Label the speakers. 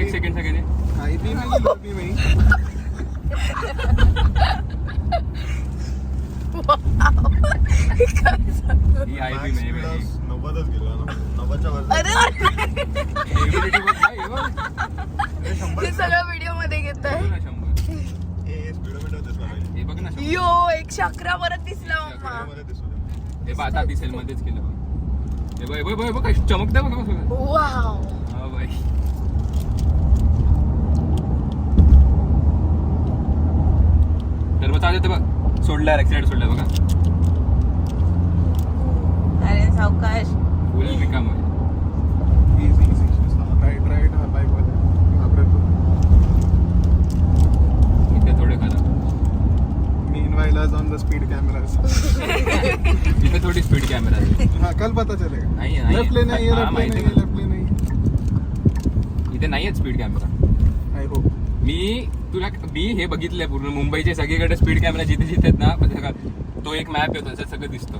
Speaker 1: एक सेकंड सगळ्यांनी.
Speaker 2: काही भी नहीं लोभी नहीं.
Speaker 1: ही आहे बी नाही बाई.
Speaker 2: 90च गेलो ना. 90च्या वर.
Speaker 3: अरे
Speaker 1: Ability बघ ना, हे बघ.
Speaker 3: हे सगळं व्हिडिओ मध्ये घेत
Speaker 1: हे
Speaker 3: आहे.
Speaker 1: बघ ना 100.
Speaker 2: ए स्पीडोमीटर दिसला नाही.
Speaker 1: हे बघ ना 100.
Speaker 3: यो 111 परत दिसला मम्मा.
Speaker 2: मध्ये दिसू दे.
Speaker 1: हे बघ आता दिसेल मध्येच केलं. हे बघ हे बघ हे बघ काय चमकतं बघ कसं.
Speaker 3: वाव.
Speaker 1: हा बाई. तर मग चालू बघ सोडला ऍक्सिडेंट सोडला बघा.
Speaker 3: अरे सावकाश.
Speaker 1: फुल रिकाम आहे.
Speaker 2: Easy, easy. राईट हा बाईक वाला. घाबरतो.
Speaker 1: इथे थोडे खरं.
Speaker 2: Meanwhile, on the speed cameras.
Speaker 1: इथे थोडी स्पीड कॅमेरा आहे.
Speaker 2: हाँ, कल पता चलेगा.
Speaker 1: नहीं है, नहीं है.
Speaker 2: लेफ्ट लेना है, ये
Speaker 1: हाँ,
Speaker 2: लेफ्ट
Speaker 1: माहिती
Speaker 2: लेना है, ये
Speaker 1: है.
Speaker 2: लेफ्ट लेना है.
Speaker 1: इथे नाही आहे स्पीड कॅमेरा.
Speaker 2: I hope.
Speaker 1: मी हे बघितलंय पूर्ण मुंबईचे सगळीकडे स्पीड कॅमेरा जिथे जिथे आहेत ना तो एक मॅप येतो त्याच्यात सगळं दिसतं.